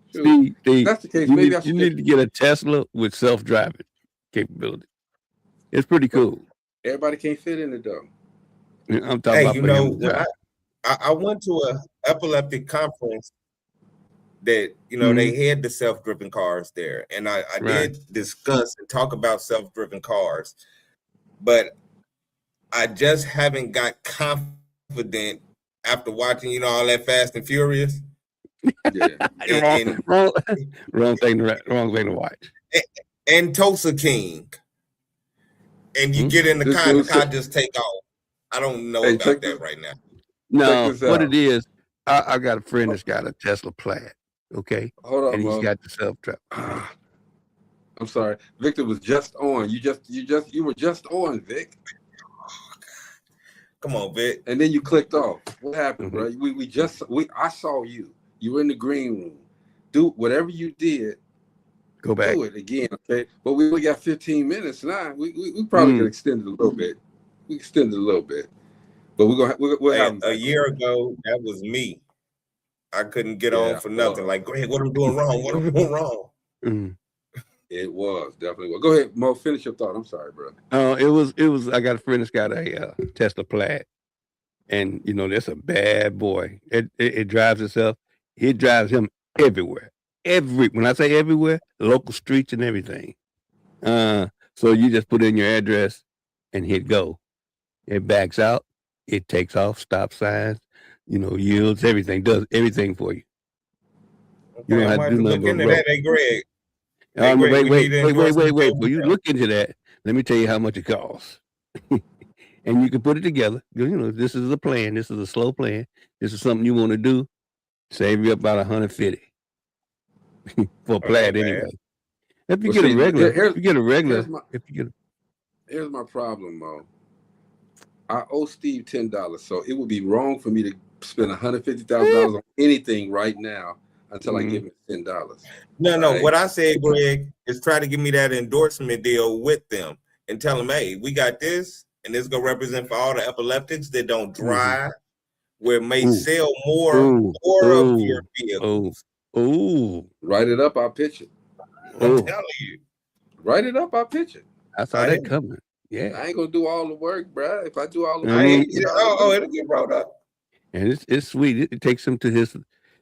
Steve, If that's the case, you maybe need, I should you need to get a Tesla with self-driving capability. It's pretty cool. Everybody can't fit in it though. I'm talking Hey, about you for know, him to when drive. I went to a epileptic conference that, you know, they had the self-driven cars there. And I Right. did discuss and talk about self-driven cars, but I just haven't got confident after watching, you know, all that Fast and Furious. Yeah. Wrong thing to watch. And Tulsa King. And you get in the car and the car just take off. I don't know about that right now. No, what it is, I got a friend that's got a Tesla Plaid, okay? Hold on, and he's Mo. got the self-drive. I'm sorry. Victor was just on. You were just on, Vic. Come on, Vic. And then you clicked off. What happened, bro? I saw you. You were in the green room. Do whatever you did. Go back. Do it again, okay? But we only got 15 minutes now. We probably could extend it a little bit. We extend it a little bit. But we'll have him A back. year ago, that was me. I couldn't get on for nothing. Like, go ahead, what I'm doing wrong? What I'm doing wrong? It was definitely. Well, go ahead, Mo. Finish your thought. I'm sorry, bro. It was. I got a friend that's got a Tesla Plaid, and you know that's a bad boy. It drives itself. It drives him everywhere. When I say everywhere, local streets and everything. So you just put in your address and hit go. It backs out. It takes off. Stop signs. You know, yields. Everything does everything for you. You don't have to do nothing but roll. Hey, Greg. Wait. Before you look into that, let me tell you how much it costs. And you can put it together. You know, this is a plan. This is a slow plan. This is something you want to do. Save you about 150 for a Plaid anyway. If you get a regular, Here's my problem, Mo. I owe Steve $10, so it would be wrong for me to spend $150,000 on anything right now until I give him $10. No. Right? What I said, Greg, is try to give me that endorsement deal with them and tell them, hey, we got this, and this is gonna represent for all the epileptics that don't drive, where it may sell more of your vehicles. Write it up. I'll pitch it. I'm telling you. Write it up. I'll pitch it. I saw that coming. Yeah, I ain't gonna do all the work, bro. If I do all the work, it'll get brought up. And it's sweet. It takes him to his.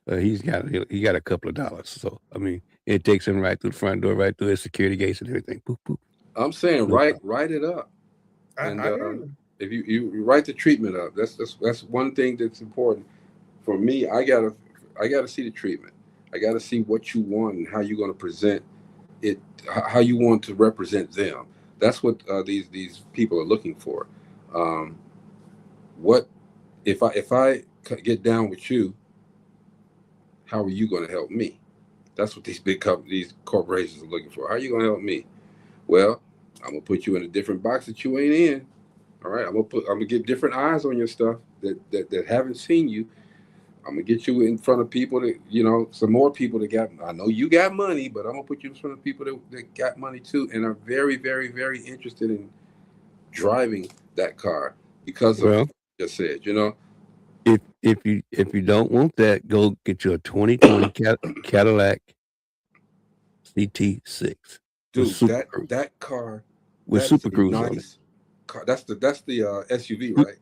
He got a couple of dollars. So I mean, it takes him right through the front door, right through his security gates and everything. Boop, boop. I'm saying write it up. And if you write the treatment up, that's one thing that's important for me. I gotta see the treatment. I gotta see what you want and how you're gonna present it, how you want to represent them. That's what these people are looking for. What if I get down with you? How are you going to help me? That's what these these corporations are looking for. How are you going to help me? Well, I'm gonna put you in a different box that you ain't in. All right, I'm gonna get different eyes on your stuff that haven't seen you. I'm gonna get you in front of people that, you know, some more people that got. I know you got money, but I'm gonna put you in front of people that got money too, and are very, very, very interested in driving that car because of what you just said. You know, if you don't want that, go get you a 2020 Cadillac CT6. Dude, that car with Super Cruise nice on it. Car. That's the SUV, right?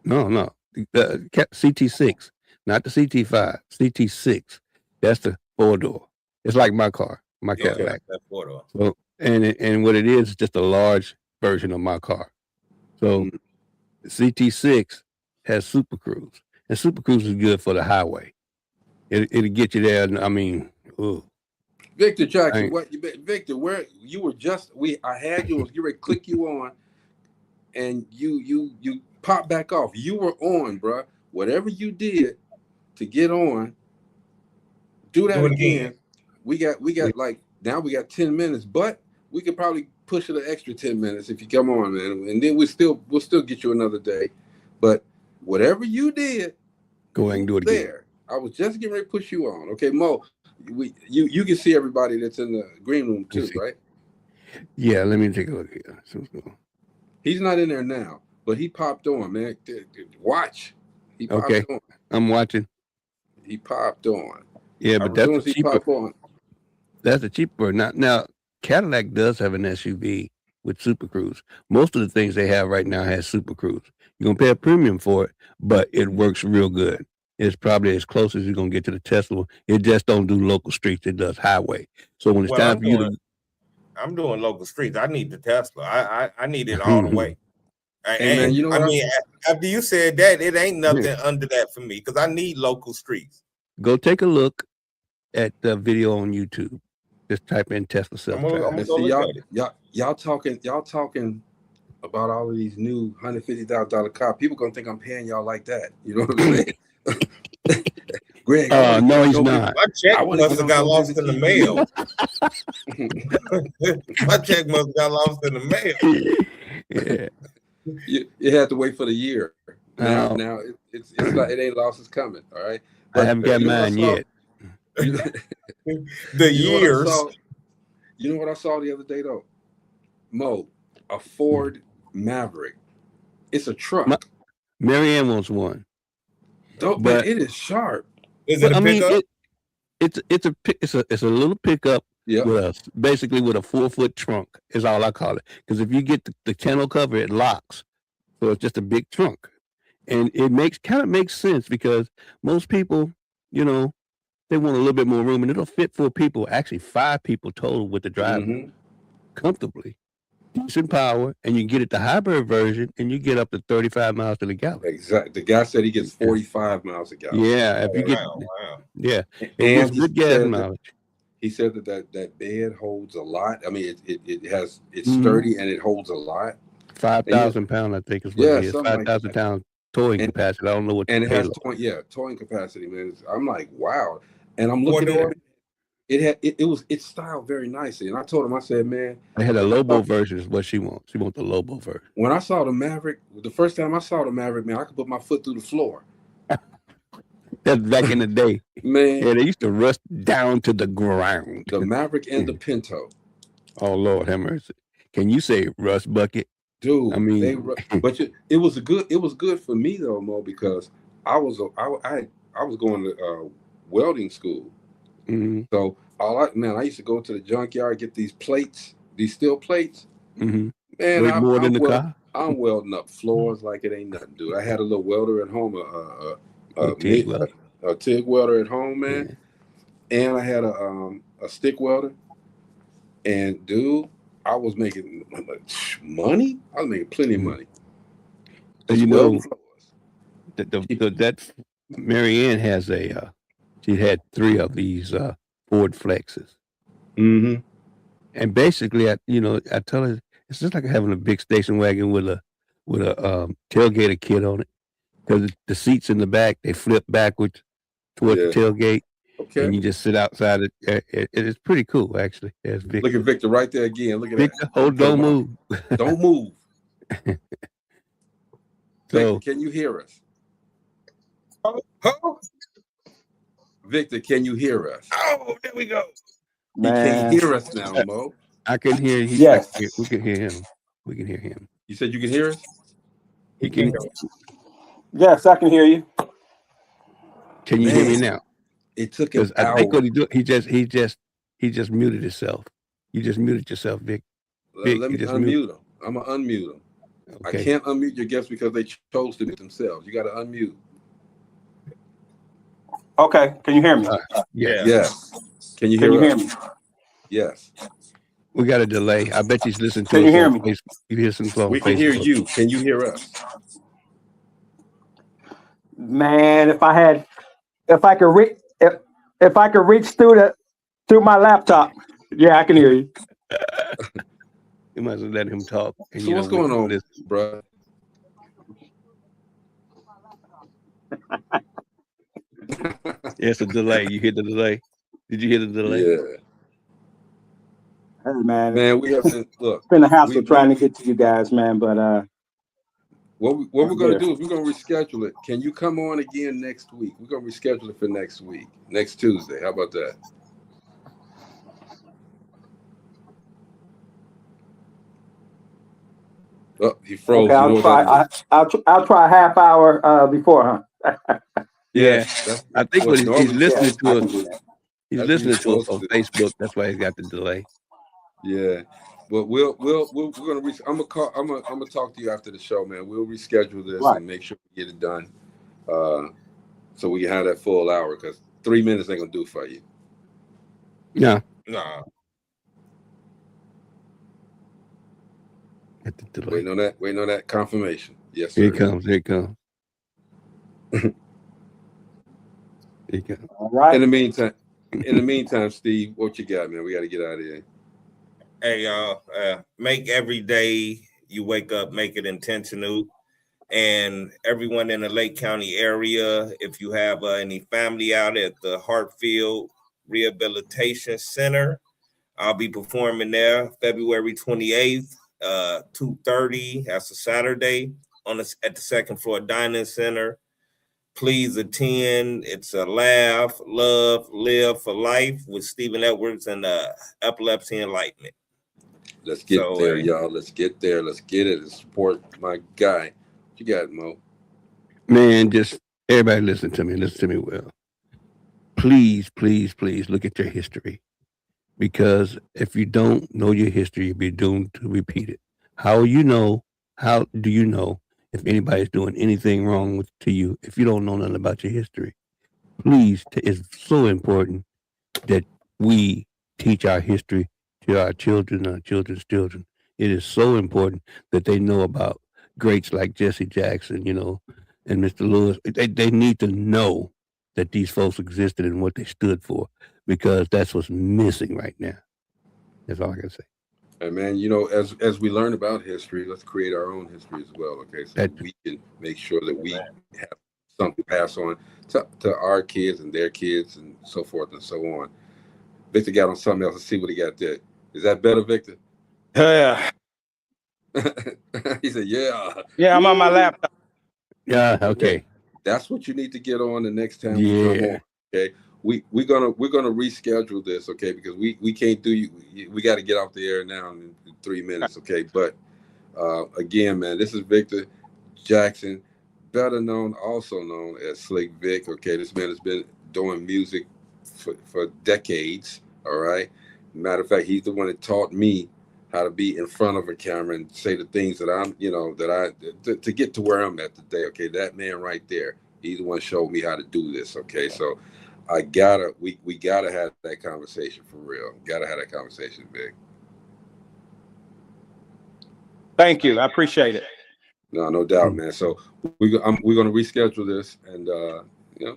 No, the CT6. Not the CT5, CT6. That's the 4-door. It's like my car, my Cadillac. That 4-door. So, and what it is just a large version of my car. So the CT6 has Super Cruise, and Super Cruise is good for the highway. It'll get you there. I mean, Victor Jackson, Victor, where you were just I had you, you ready to click you on, and you popped back off. You were on, bro. Whatever you did to get on, do that again. We got like now we got 10 minutes, but we could probably push it an extra 10 minutes if you come on, man. And then we'll still get you another day. But whatever you did, go ahead and do it again. I was just getting ready to push you on. Okay, Mo, you can see everybody that's in the green room too, right? Yeah, let me take a look here. He's not in there now, but he popped on, man. Watch. He popped on. I'm watching. He popped on. Yeah, but that's a cheaper. That's a cheaper. Now, Cadillac does have an SUV with Super Cruise. Most of the things they have right now has Super Cruise. You're gonna pay a premium for it, but it works real good. It's probably as close as you're gonna get to the Tesla. It just don't do local streets. It does highway. So when it's time for you to, I'm doing local streets. I need the Tesla. I need it all the way. And man, you know what I mean, after you said that, it ain't nothing under that for me because I need local streets. Go take a look at the video on YouTube. Just type in Tesla self-drive. See, y'all talking about all of these new $150,000 cars. People gonna think I'm paying y'all like that. You know what I'm saying? Greg, no, he's not. My check must have got lost in the mail. My check must have got lost in the mail. Yeah. You had to wait for the year. Now it's like it ain't lost. It's coming. All right. But I haven't got mine yet. The years. You know what I saw the other day though? Mo, a Ford Maverick. It's a truck. Marianne wants one. But it is sharp. Is it a pickup? It's a little pickup. Yeah. Basically with a 4-foot trunk is all I call it. Because if you get the tonneau cover, it locks. So it's just a big trunk. And it kind of makes sense because most people, they want a little bit more room, and it'll fit 4 people, actually 5 people total with the driver comfortably. Decent power, and you get it the hybrid version, and you get up to 35 miles to the gallon. Exactly. The guy said he gets 45 miles a gallon. Yeah, if you get, yeah, and good gas mileage. He said that bed holds a lot. I mean, it's sturdy and it holds a lot. 5,000 pounds, I think is what it is. 5,000 pounds towing capacity. I don't know what. And it has towing capacity, man. I'm like, wow. And I'm looking at it. It's styled very nicely. And I told him, I said, man, I had a Lobo version is what she wants. She wants the Lobo version. When I saw the Maverick, the first time I saw the Maverick, man, I could put my foot through the floor. That's back in the day, man. Yeah, they used to rust down to the ground. The Maverick and the Pinto. Oh Lord, have mercy! Can you say rust bucket, dude? I mean, it was good for me though, Mo, because I was going to welding school. So I used to go to the junkyard, get these plates, these steel plates. Man, I'm welding up floors like it ain't nothing, dude. I had a little welder at home, a TIG welder at home, man. And I had a stick welder. And dude, I was making money. I was making plenty of money. That Marianne has she had 3 of these Ford Flexes. And basically, I tell her it's just like having a big station wagon with a tailgater kit on it. Because the seats in the back, they flip backwards toward the tailgate. Okay. And you just sit outside it. It is pretty cool, actually. Look at Victor right there again. Look at Victor, that. Don't move. Don't move. Victor, can you hear us? Victor, can you hear us? Oh, there we go. He can't hear us now, Mo. I can hear you. Yes. We can hear him. We can hear him. You said you can hear us? He can. Yes, I can hear you. Can you hear me now? It took him. I think what he just muted himself. You just muted yourself, Vic. Let me unmute him. I'm gonna unmute him. Okay. I can't unmute your guests because they chose to mute themselves. You got to unmute. Okay. Can you hear me? Yes. Can you hear me? Yes. We got a delay. I bet he's listening to us. Can you hear me? You hear some flow. We can hear you. Can you hear us? Man, if I could reach through Through my laptop. Yeah, I can hear you. You might as well let him talk. And, So what's going on, listen. bro? It's a delay. You hear the delay? Did you hear the delay? Yeah. Hey, man. Man, we have to look. It's been a hassle trying to get to you guys, man. But what we're gonna do is we're gonna reschedule it. Can you come on again next week? We're gonna reschedule it for next week, next Tuesday. How about that? Oh, he froze. okay, You know I'll try a half hour before, huh? Yeah. that's I think what he's listening to us. He's That's listening what to you're us on supposed to do. Facebook. That's why he's got the delay. Yeah, but we're gonna I'm gonna talk to you after the show, man. We'll reschedule this Right. and make sure we get it done, so we can have that full hour. Because 3 minutes ain't gonna do for you. No. Nah. At the delay. Waiting on that confirmation. Yes, sir. Here it comes. Here it comes. Here it comes. All right. In the meantime, Steve, what you got, man? We got to get out of here. Hey, y'all, make every day you wake up, make it intentional. And everyone in the Lake County area, if you have any family out at the Hartfield Rehabilitation Center, I'll be performing there February 28th, 2:30. That's a Saturday at the second floor dining center. Please attend. It's a laugh, love, live for life with Stephen Edwards and Epilepsy Enlightenment. Let's get there, y'all. Let's get there. Let's get it and support my guy. What you got, Mo? Man, just everybody listen to me. Listen to me well. Please, please, please look at your history. Because if you don't know your history, you'll be doomed to repeat it. How do you know if anybody's doing anything wrong to you if you don't know nothing about your history? Please, it's so important that we teach our history to our children and our children's children. It is so important that they know about greats like Jesse Jackson, and Mr. Lewis. They need to know that these folks existed and what they stood for, because that's what's missing right now. That's all I can say. And man, as we learn about history, let's create our own history as well. Okay, so we can make sure that we have something to pass on to our kids and their kids and so forth and so on. Victor got on something else. Let's see what he got there. Is that better, Victor? Yeah. He said, "Yeah." Yeah, I'm on my laptop. Yeah. Okay. That's what you need to get on the next time we come on. Okay. We're gonna reschedule this, okay? Because we can't do we got to get off the air now in 3 minutes, okay? But again, man, this is Victor Jackson, also known as Slick Vic. Okay, this man has been doing music for decades. All right. Matter of fact, he's the one that taught me how to be in front of a camera and say the things that I'm, to get to where I'm at today. Okay, that man right there, he's the one showed me how to do this. Okay, so we gotta have that conversation for real. Gotta have that conversation, Vic. Thank you. I appreciate it. No doubt, man. So we're gonna reschedule this, and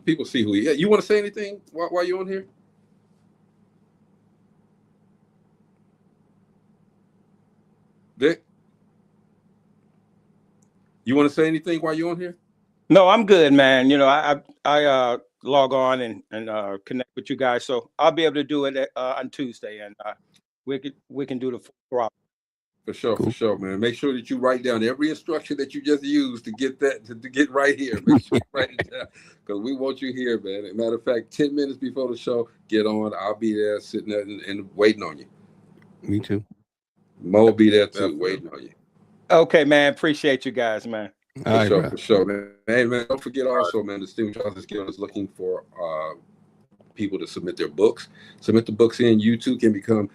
people see who he is. You want to say anything while you're on here? Vic, you want to say anything while you're on here? No, I'm good, man. I log on and connect with you guys, so I'll be able to do it on Tuesday, and we can do the full. For sure, man. Make sure that you write down every instruction that you just used to get that to get right here. Make sure you write it down, because we want you here, man. As a matter of fact, 10 minutes before the show, get on. I'll be there sitting there and waiting on you. Me too. Mo will be there too, waiting on you. Okay, man. Appreciate you guys, man. For sure, man. Hey, man, don't forget also, man, the Distinguished Authors Guild is looking for people to submit their books. Submit the books in. You too can become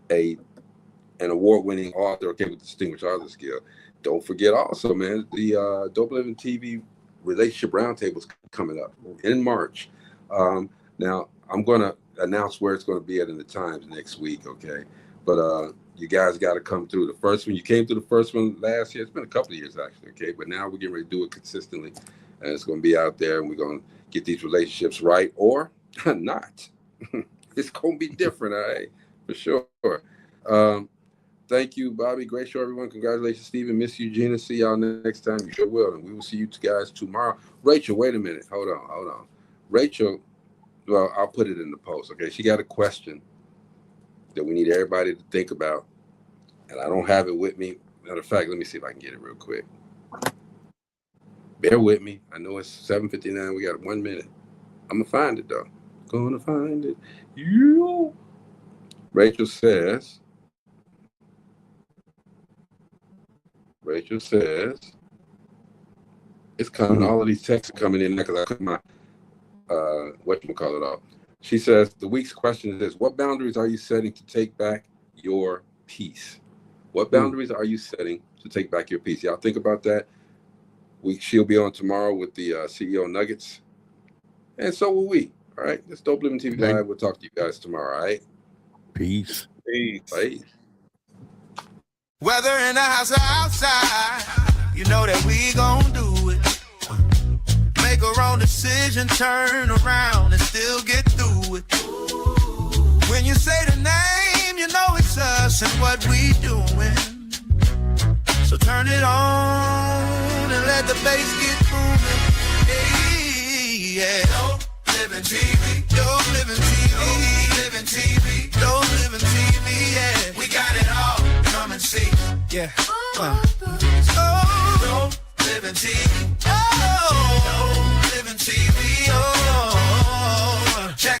an award-winning author, okay, with the Distinguished Authors Guild. Don't forget also, man, the DopelivenTV Relationship Roundtable is coming up in March. Now, I'm going to announce where it's going to be at in the Times next week, okay? But you guys got to come through. The first one, you came through the first one last year. It's been a couple of years, actually, okay? But now we're getting ready to do it consistently, and it's going to be out there, and we're going to get these relationships right or not. It's gonna be different, all right, for sure. Thank you, Bobby. Great show, everyone. Congratulations, Stephen. Miss you, Gina. See y'all next time. You sure will. And we will see you guys tomorrow. Rachel, wait a minute. Hold on. Rachel, well, I'll put it in the post, okay? She got a question that we need everybody to think about. And I don't have it with me. Matter of fact, let me see if I can get it real quick. Bear with me. I know it's 7:59. We got 1 minute. I'm going to find it, though. Gonna find it. You. Rachel says, it's coming. All of these texts are coming in because I put my, whatchamacallit off. She says, the week's question is, what boundaries are you setting to take back your peace? What boundaries are you setting to take back your peace? Y'all think about that. She'll be on tomorrow with the CEO Nuggets. And so will we. All right. It's Dope Living TV Live. We'll talk to you guys tomorrow. All right. Peace. Bye. Whether in the house or outside, you know that we gon' do it. Make a wrong decision, turn around and still get through it. When you say the name, you know it's us and what we doing. So turn it on and let the bass get booming. Hey, yeah. Dope Living TV. Dope Living TV. Dope Living TV. Dope Living TV, yeah. We got it all. Come and see. Yeah. Oh, Dope Living TV. Oh, Dope Living TV. Oh.